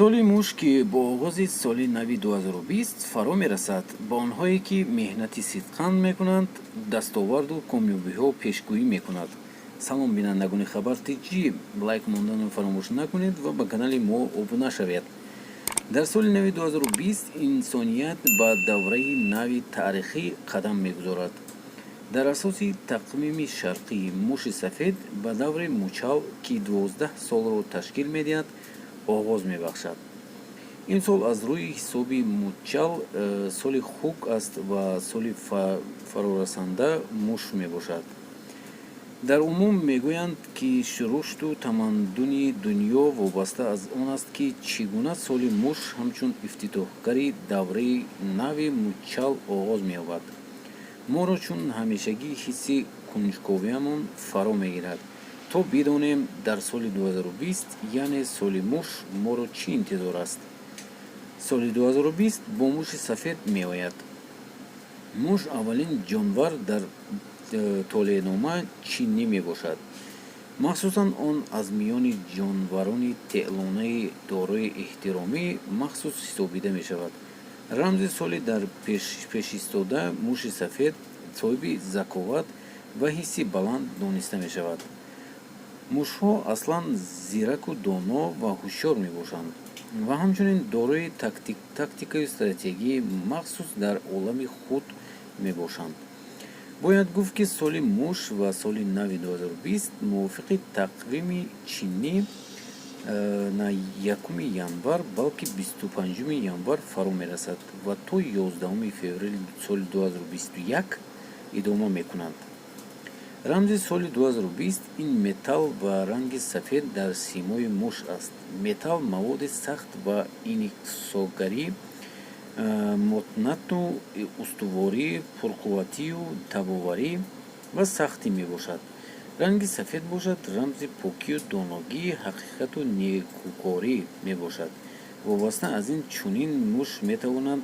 соли муш ки бо оғози соли нави 2020 фаро мерасад, ба онҳое ки меҳнати сидқан мекунанд, дастоварду комёбиҳо пешгӯӣ мекунад. Салом бинандагони Хабар TG, лайк монданро фаромӯш накунед ва ба канали мо обуна шавед. дар соли нави 2020 инсоният ба давраи нави таърихӣ қадам мегузорад. дар асоси тақвими шарқии муши сафед ба даври мучал ки 12 солро ташкил медиҳад оғоз мебахшад. ин сол аз рӯи ҳисоби мучал соли хук аст ва соли фарорасанда муш мебошад. дар умум мегӯянд ки рушду тамаддуни дунё вобаста аз он аст ки чӣ гуна соли муш ҳамчун ифтитоҳгари давраи нави мучал оғоз меёбад. моро чун ҳамешагӣ ҳисси кунҷковиямон фаро мегирад, то бидонем дар соли 2020 яъне соли муш моро чӣ интизор аст. соли 2020 бо муши сафед меояд. муш аввалин ҷонвар дар толеънома чинӣ мебошад. махсусан он аз миёни ҷонварони теълонаи дорои эҳтиромӣ махсус ҳисобида мешавад. рамзи соли дар пешистода муши сафед соҳиби заковат ва ҳисси баланд дониста мешавад. мушҳо аслан зираку доно ва ҳушёр мебошанд ва ҳамчунин дорои тактикаю стратегияи махсус дар олами худ мебошанд. бояд гуфт ки соли муш ва соли нави 2020 мувофиқи тақвими чинӣ на 1 январ балки 25 январ фаро мерасад ва то 11 феврали соли 2021 идома мекунад. рамзи соли 2020 ин металл ва ранги сафед дар симои муш аст. металл маводи сахт ва инҳисогарӣ, мотнату устуворӣ, пурқувватию табоварӣ ва сахтӣ мебошад. ранги сафед бошад рамзи покию доногӣ, ҳақиқату некӯкорӣ мебошад. вобаста аз ин чунин муш метавонад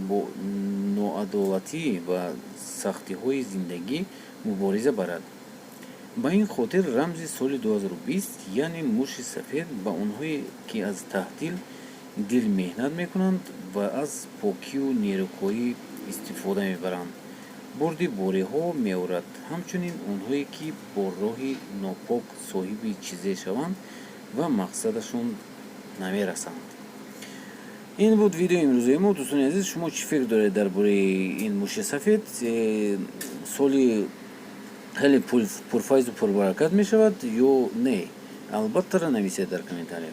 бо ноадолатӣ ва сахтиҳои зиндагӣ мубориза барад. ба ин хотир рамзи соли 2020 яъне муши сафед ба онҳое ки аз таҳдил дил меҳнат мекунанд ва аз покию нерӯкорӣ истифода мебаранд бурди бориҳо меорад. ҳамчунин онҳое ки бо роҳи нопок соҳиби чизе шаванд ва мақсадашон намерасанд. ин буд видеои имрӯзаи мо. дӯстони азиз, шумо чӣ фикр доред дар бораи ин муши сафед? соли хеле пурфайзу пурбаракат мешавад ё не? албатта нависед дар комментария.